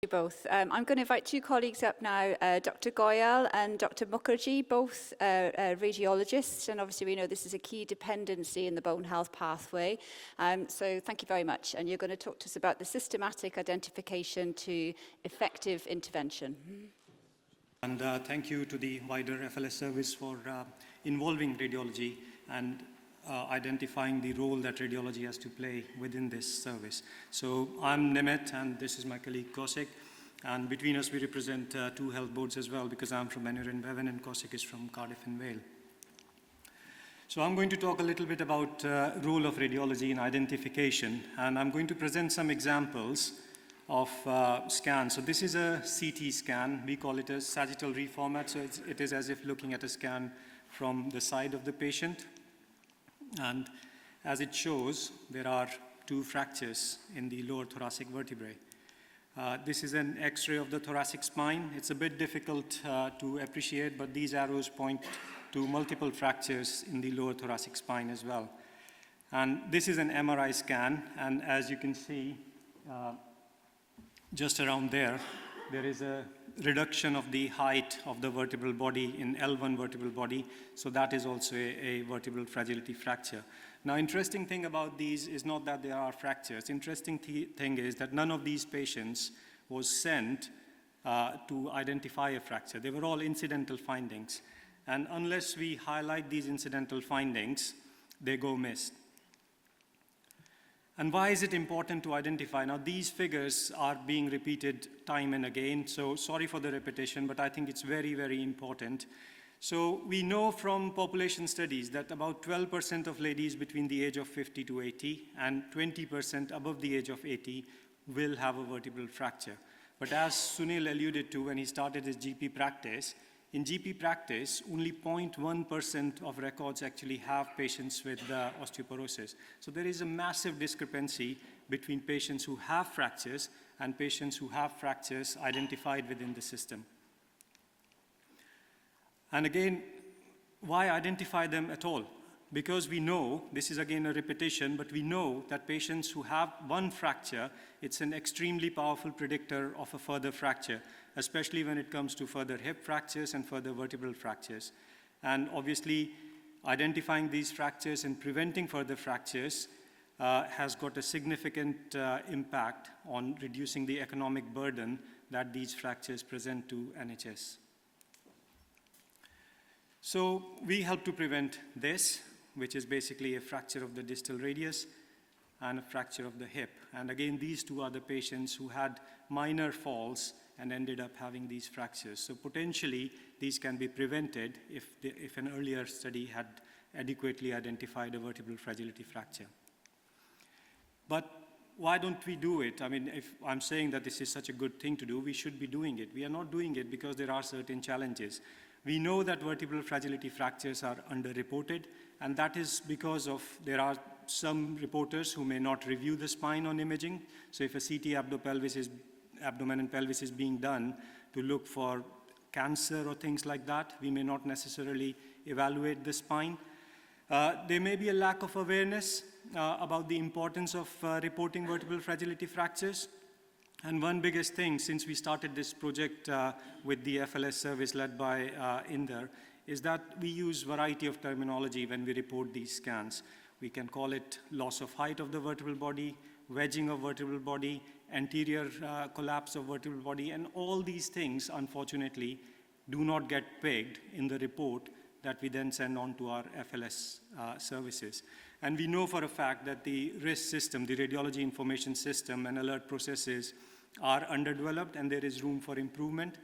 Both. I'm going to invite two colleagues up now, Dr. Goyal and Dr. Mukherjee, both radiologists, and obviously we know this is a key dependency in the bone health pathway. So thank you very much, and you're going to talk to us about the systematic identification to effective intervention. And thank you to the wider FLS service for involving radiology and identifying the role that radiology has to play within this service. So I'm Nimit, and this is my colleague Kausik, and between us we represent two health boards as well, because I'm from Aneurin, Bevan, and Kausik is from Cardiff and Vale. So I'm going to talk a little bit about role of radiology in identification, and I'm going to present some examples of scans. So this is a CT scan. We call it a sagittal reformat, so it is as if looking at a scan from the side of the patient. And as it shows, there are two fractures in the lower thoracic vertebrae. This is an X-ray of the thoracic spine. It's a bit difficult to appreciate, but these arrows point to multiple fractures in the lower thoracic spine as well. And this is an MRI scan, and as you can see, just around there, there is a reduction of the height of the vertebral body in L1 vertebral body, so that is also a vertebral fragility fracture. Now, interesting thing about these is not that there are fractures. Interesting thing is that none of these patients was sent to identify a fracture. They were all incidental findings. And unless we highlight these incidental findings, they go missed. And why is it important to identify? Now, these figures are being repeated time and again, so sorry for the repetition, but I think it's very, very important. So we know from population studies that about 12% of ladies between the age of 50 to 80 and 20% above the age of 80 will have a vertebral fracture. But as Sunil alluded to when he started his GP practice, in GP practice, only 0.1% of records actually have patients with osteoporosis. So there is a massive discrepancy between patients who have fractures and patients who have fractures identified within the system. And again, why identify them at all? Because we know, this is again a repetition, but we know that patients who have one fracture, it's an extremely powerful predictor of a further fracture, especially when it comes to further hip fractures and further vertebral fractures. And obviously, identifying these fractures and preventing further fractures has got a significant impact on reducing the economic burden that these fractures present to NHS. So we help to prevent this, which is basically a fracture of the distal radius and a fracture of the hip. And again, these two are the patients who had minor falls and ended up having these fractures. So potentially, these can be prevented if an earlier study had adequately identified a vertebral fragility fracture. But why don't we do it? I mean, if I'm saying that this is such a good thing to do, we should be doing it. We are not doing it because there are certain challenges. We know that vertebral fragility fractures are underreported, and that is because there are some reporters who may not review the spine on imaging. So if a CT abdomen and pelvis is being done to look for cancer or things like that, we may not necessarily evaluate the spine. There may be a lack of awareness about the importance of reporting vertebral fragility fractures. And one biggest thing, since we started this project with the FLS service led by Inder, is that we use variety of terminology when we report these scans. We can call it loss of height of the vertebral body, wedging of vertebral body, anterior collapse of vertebral body, and all these things, unfortunately, do not get pegged in the report that we then send on to our FLS services. And we know for a fact that the RIS system, the radiology information system and alert processes are underdeveloped, and there is room for improvement.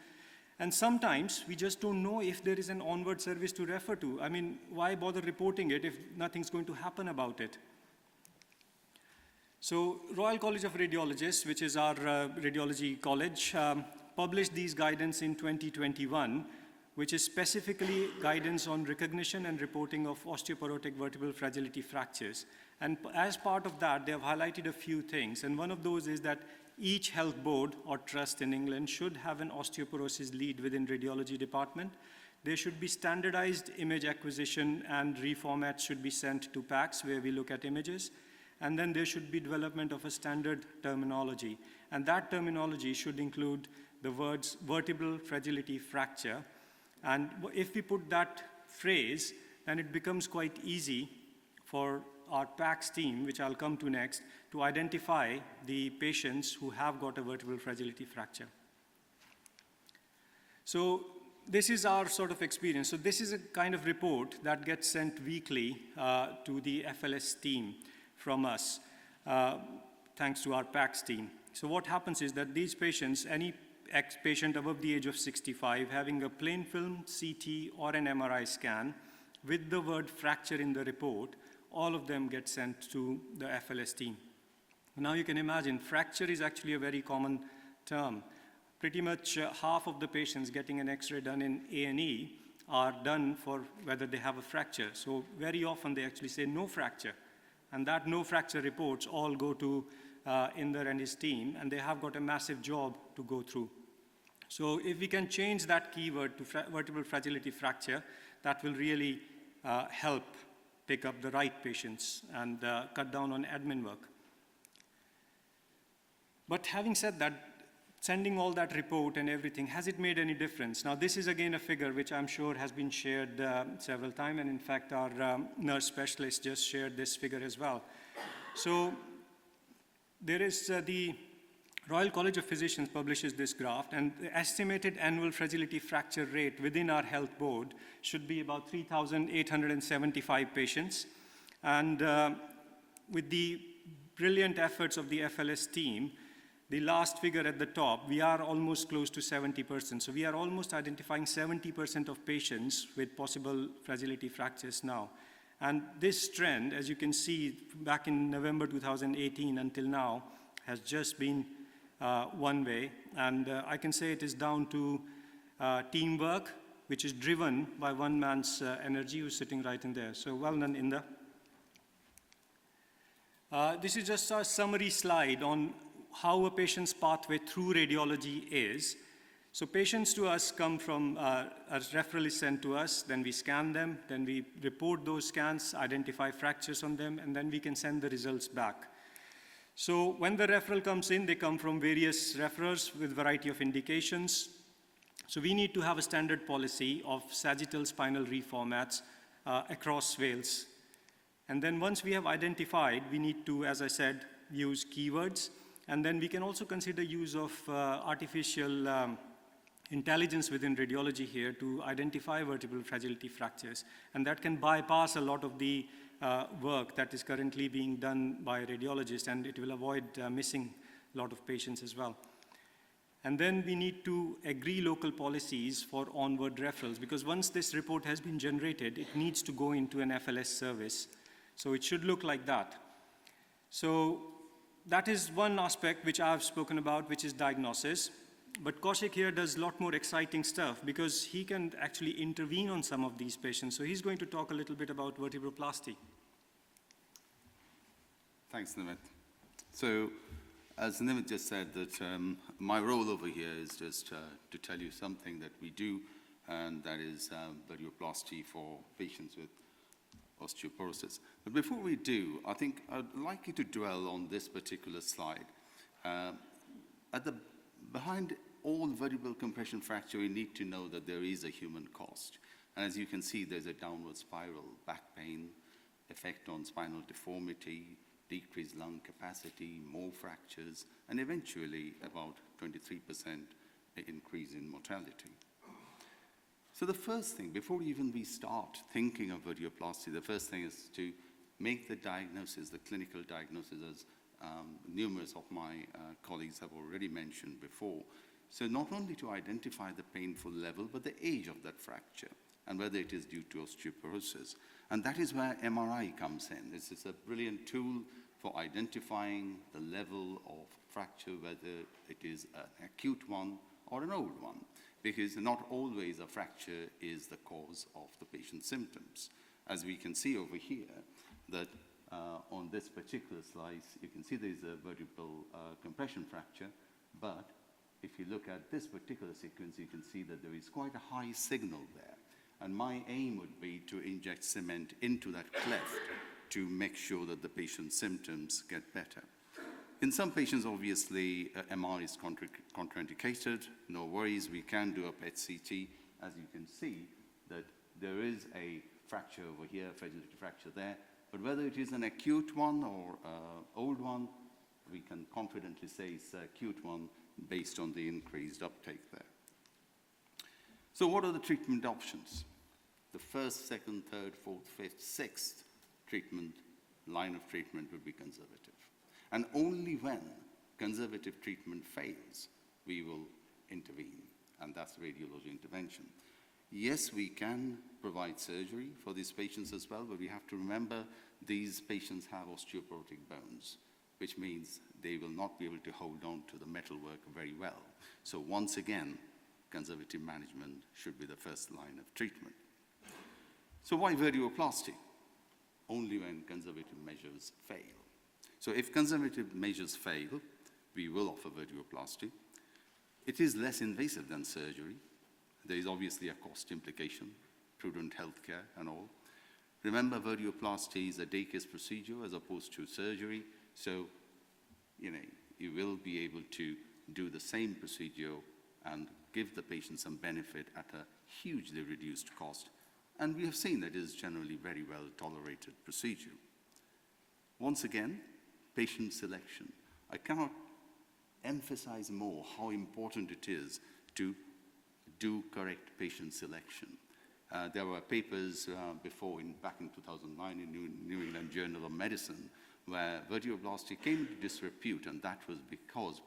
And sometimes we just don't know if there is an onward service to refer to. I mean, why bother reporting it if nothing's going to happen about it? So Royal College of Radiologists, which is our radiology college, published these guidance in 2021, which is specifically guidance on recognition and reporting of osteoporotic vertebral fragility fractures. And as part of that, they have highlighted a few things. And one of those is that each health board or trust in England should have an osteoporosis lead within radiology department. There should be standardized image acquisition, and reformats should be sent to PACS where we look at images. and then there should be development of a standard terminology. And that terminology should include the words vertebral fragility fracture. And if we put that phrase, then it becomes quite easy for our PACS team, which I'll come to next, to identify the patients who have got a vertebral fragility fracture. So this is our sort of experience. So this is a kind of report that gets sent weekly to the FLS team from us, thanks to our PACS team. So what happens is that these patients, any patient above the age of 65 having a plain film CT or an MRI scan with the word fracture in the report, all of them get sent to the FLS team. Now you can imagine, fracture is actually a very common term. Pretty much half of the patients getting an X-ray done in A&E are done for whether they have a fracture. So very often they actually say no fracture. And that no fracture reports all go to Inder and his team, and they have got a massive job to go through. So if we can change that keyword to vertebral fragility fracture, that will really help pick up the right patients and cut down on admin work. But having said that, sending all that report and everything, has it made any difference? Now, this is again a figure which I'm sure has been shared several times, and in fact, our nurse specialist just shared this figure as well. So there is the Royal College of Physicians publishes this graph, and the estimated annual fragility fracture rate within our health board should be about 3,875 patients. And with the brilliant efforts of the FLS team, the last figure at the top, we are almost close to 70%. So we are almost identifying 70% of patients with possible fragility fractures now. And this trend, as you can see, back in November 2018 until now, has just been one way. And I can say it is down to teamwork, which is driven by one man's energy, who's sitting right in there. So well done, Inder. This is just a summary slide on how a patient's pathway through radiology is. So patients to us come from, a referral is sent to us, then we scan them, then we report those scans, identify fractures on them, and then we can send the results back. So when the referral comes in, they come from various referrers with variety of indications. So we need to have a standard policy of sagittal spinal reformats across Wales. And then once we have identified, we need to, as I said, use keywords. And then we can also consider use of artificial intelligence within radiology here to identify vertebral fragility fractures. And that can bypass a lot of the work that is currently being done by radiologists, and it will avoid missing a lot of patients as well. And then we need to agree local policies for onward referrals, because once this report has been generated, it needs to go into an FLS service. So it should look like that. So that is one aspect which I've spoken about, which is diagnosis. But Kausik here does a lot more exciting stuff because he can actually intervene on some of these patients. So he's going to talk a little bit about vertebroplasty. Thanks, Nimit. So as Nimit just said, that my role over here is just to tell you something that we do, and that is vertebroplasty for patients with osteoporosis. But before we do, I think I'd like you to dwell on this particular slide. Behind all vertebral compression fracture, we need to know that there is a human cost. And as you can see, there's a downward spiral, back pain, effect on spinal deformity, decreased lung capacity, more fractures, and eventually about 23% increase in mortality. So the first thing, before even we start thinking of vertebroplasty, the first thing is to make the diagnosis, the clinical diagnosis, as numerous of my colleagues have already mentioned before. So not only to identify the painful level, but the age of that fracture and whether it is due to osteoporosis. And that is where MRI comes in. This is a brilliant tool for identifying the level of fracture, whether it is an acute one or an old one, because not always a fracture is the cause of the patient's symptoms. As we can see over here, that on this particular slice, you can see there's a vertebral compression fracture, but if you look at this particular sequence, you can see that there is quite a high signal there. And my aim would be to inject cement into that cleft to make sure that the patient's symptoms get better. In some patients, obviously, MR is contraindicated. No worries, we can do a PET-CT. As you can see, that there is a fracture over here, fragility fracture there. But whether it is an acute one or old one, we can confidently say it's an acute one based on the increased uptake there. So what are the treatment options? The first, second, third, fourth, fifth, sixth line of treatment would be conservative. And only when conservative treatment fails, we will intervene, and that's radiology intervention. Yes, we can provide surgery for these patients as well, but we have to remember these patients have osteoporotic bones, which means they will not be able to hold on to the metalwork very well. So once again, conservative management should be the first line of treatment. So why vertebroplasty? Only when conservative measures fail. So if conservative measures fail, we will offer vertebroplasty. It is less invasive than surgery. There is obviously a cost implication, prudent healthcare and all. Remember, vertebroplasty is a day case procedure as opposed to surgery. So, you will be able to do the same procedure and give the patient some benefit at a hugely reduced cost. And we have seen that it is generally very well tolerated procedure. Once again, patient selection. I cannot emphasize more how important it is to do correct patient selection. There were papers back in 2009 in New England Journal of Medicine, where vertebroplasty came into disrepute, and that was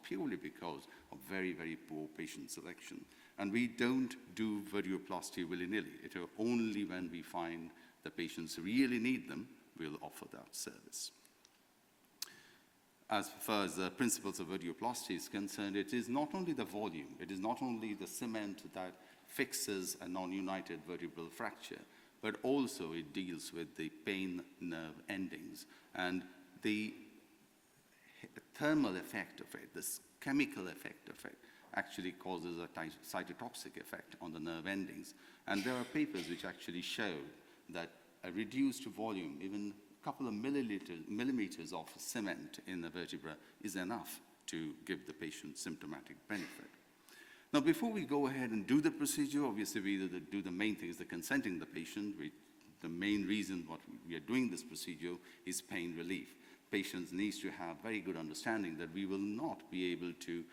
purely because of very, very poor patient selection. And we don't do vertebroplasty willy-nilly. It is only when we find the patients really need them, we'll offer that service. As far as the principles of vertebroplasty is concerned, it is not only the volume, it is not only the cement that fixes a non-united vertebral fracture, but also it deals with the pain nerve endings. And the thermal effect of it, this chemical effect of it, actually causes a cytotoxic effect on the nerve endings. And there are papers which actually show that a reduced volume, even a couple of millimeters of cement in the vertebra, is enough to give the patient symptomatic benefit. Now, before we go ahead and do the procedure, obviously we do the main thing is the consenting the patient. The main reason what we are doing this procedure is pain relief. Patients need to have very good understanding that we will not be able to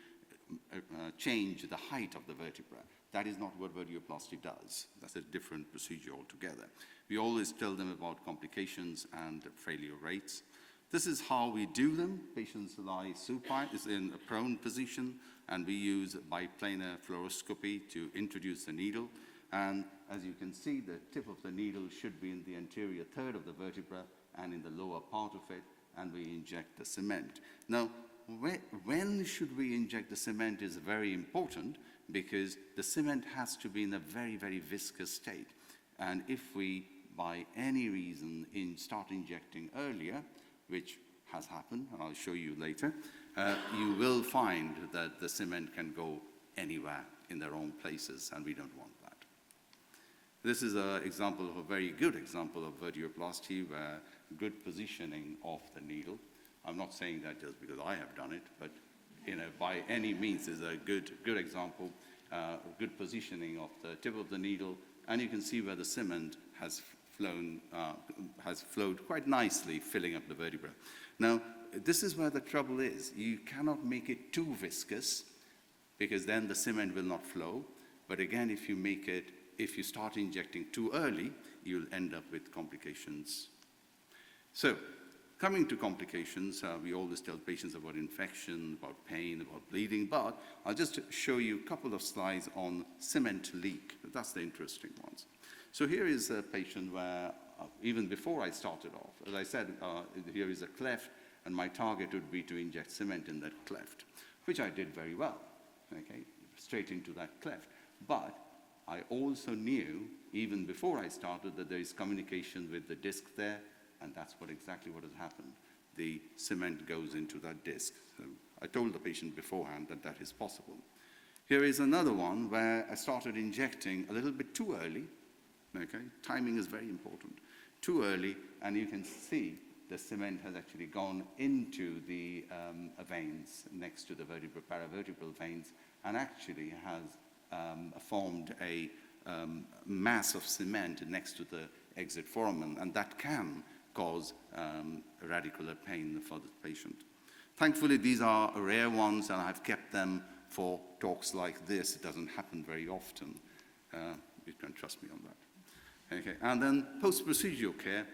change the height of the vertebra. That is not what vertebroplasty does. That's a different procedure altogether. We always tell them about complications and failure rates. This is how we do them. Patients lie supine, is in a prone position, and we use biplanar fluoroscopy to introduce the needle. And as you can see, the tip of the needle should be in the anterior third of the vertebra and in the lower part of it, and we inject the cement. Now, when should we inject the cement is very important, because the cement has to be in a very, very viscous state. And if we, by any reason, start injecting earlier, which has happened, and I'll show you later, you will find that the cement can go anywhere in the wrong places, and we don't want that. This is an example of a very good example of vertebroplasty, where good positioning of the needle. I'm not saying that just because I have done it, but by any means is a good example, good positioning of the tip of the needle, and you can see where the cement has flowed quite nicely, filling up the vertebra. Now, this is where the trouble is. You cannot make it too viscous, because then the cement will not flow. But again, if you start injecting too early, you'll end up with complications. So, coming to complications, we always tell patients about infection, about pain, about bleeding, but I'll just show you a couple of slides on cement leak. That's the interesting ones. So here is a patient where, even before I started off, as I said, here is a cleft, and my target would be to inject cement in that cleft, which I did very well, okay, straight into that cleft. But I also knew, even before I started, that there is communication with the disc there, and that's exactly what has happened. The cement goes into that disc. So I told the patient beforehand that that is possible. Here is another one where I started injecting a little bit too early. Okay, timing is very important. too early, and you can see the cement has actually gone into the veins next to the paravertebral veins, and actually has formed a mass of cement next to the exit foramen, and that can cause radicular pain for the patient. Thankfully, these are rare ones, and I've kept them for talks like this. It doesn't happen very often. You can trust me on that. Okay. And then post-procedural care,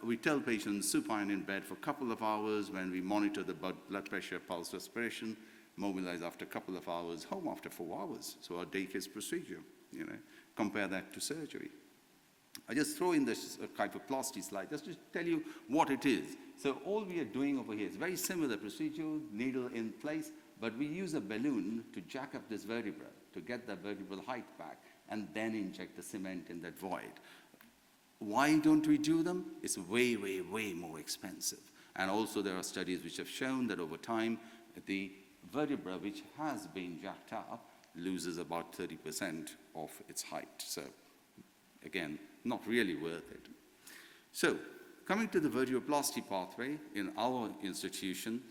we tell patients supine in bed for a couple of hours when we monitor the blood pressure, pulse, respiration, mobilize after a couple of hours, home after 4 hours. So our day-case procedure, compare that to surgery. I just throw in this kyphoplasty slide just to tell you what it is. So all we are doing over here is very similar procedure, needle in place, but we use a balloon to jack up this vertebra to get the vertebral height back and then inject the cement in that void. Why don't we do them? It's way, way, way more expensive. And also there are studies which have shown that over time, the vertebra which has been jacked up loses about 30% of its height. So again, not really worth it. So coming to the vertebroplasty pathway in our institution,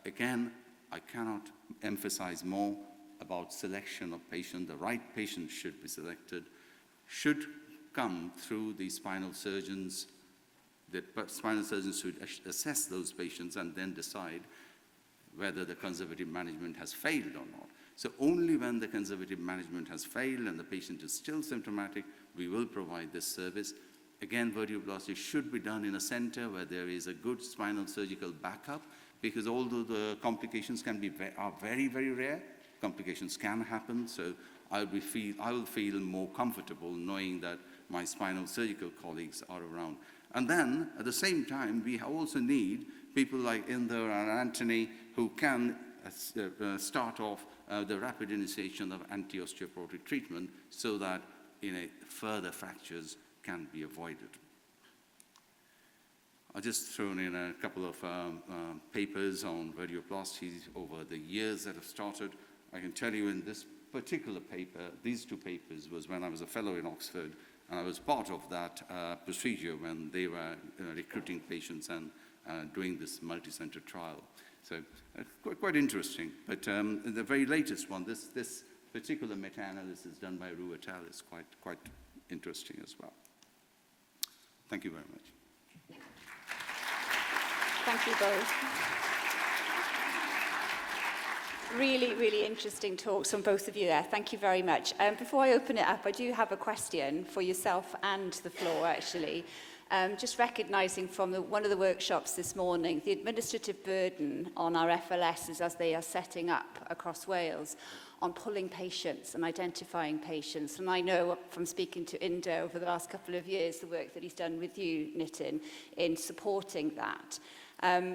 again, I cannot emphasize more about selection of patient. The right patient should be selected, should come through the spinal surgeons. The spinal surgeons should assess those patients and then decide whether the conservative management has failed or not. So only when the conservative management has failed and the patient is still symptomatic, we will provide this service. Again, vertebroplasty should be done in a center where there is a good spinal surgical backup, because although the complications are very, very rare, complications can happen. So I will feel more comfortable knowing that my spinal surgical colleagues are around. And then, at the same time, we also need people like Inder and Anthony who can start off the rapid initiation of anti-osteoporotic treatment so that further fractures can be avoided. I've just thrown in a couple of papers on vertebroplasty over the years that have started. I can tell you in this particular paper, these two papers was when I was a fellow in Oxford, and I was part of that procedure when they were recruiting patients and doing this multi-center trial. So quite interesting. But the very latest one, this particular meta-analysis done by Ru et al. Is quite interesting as well. Thank you very much. Thank you both. Really, really interesting talks from both of you there. Thank you very much. Before I open it up, I do have a question for yourself and the floor, actually. Just recognising from one of the workshops this morning, the administrative burden on our FLSs as they are setting up across Wales on pulling patients and identifying patients. And I know from speaking to Inder over the last couple of years, the work that he's done with you, Nitin, in supporting that.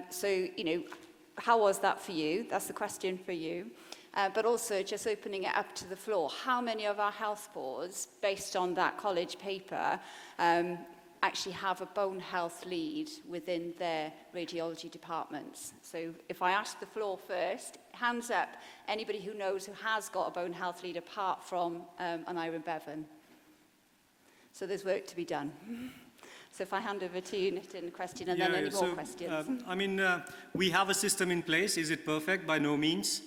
So, how was that for you? That's the question for you. But also just opening it up to the floor. How many of our health boards, based on that college paper, actually have a bone health lead within their radiology departments? So if I ask the floor first, hands up, anybody who knows who has got a bone health lead apart from Aneurin Bevan. So there's work to be done. So if I hand over to you, Nitin, question, and then any more questions. We have a system in place. Is it perfect? By no means.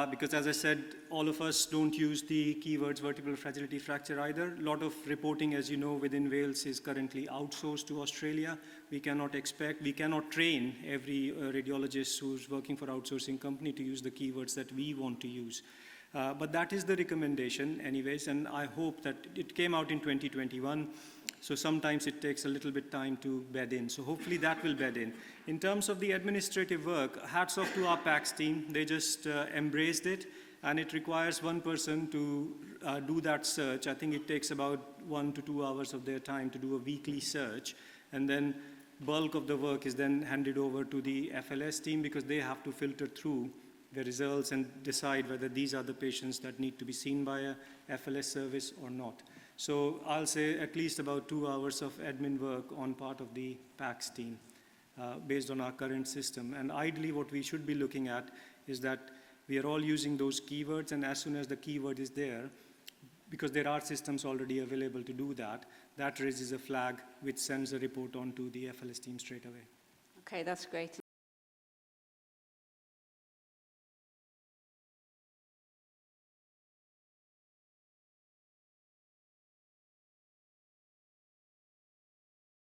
Because as I said, all of us don't use the keywords vertebral fragility fracture either. A lot of reporting, as you know, within Wales is currently outsourced to Australia. We cannot train every radiologist who's working for outsourcing company to use the keywords that we want to use. But that is the recommendation anyways, and I hope that it came out in 2021. So sometimes it takes a little bit time to bed in. So hopefully that will bed in. In terms of the administrative work, hats off to our PACS team. They just embraced it, and it requires one person to do that search. I think it takes about 1 to 2 hours of their time to do a weekly search, and then bulk of the work is then handed over to the FLS team because they have to filter through the results and decide whether these are the patients that need to be seen by a FLS service or not. So I'll say at least about 2 hours of admin work on part of the PACS team based on our current system. And ideally what we should be looking at is that we are all using those keywords, and as soon as the keyword is there, because there are systems already available to do that, that raises a flag which sends a report on to the FLS team straight away. Okay, that's great.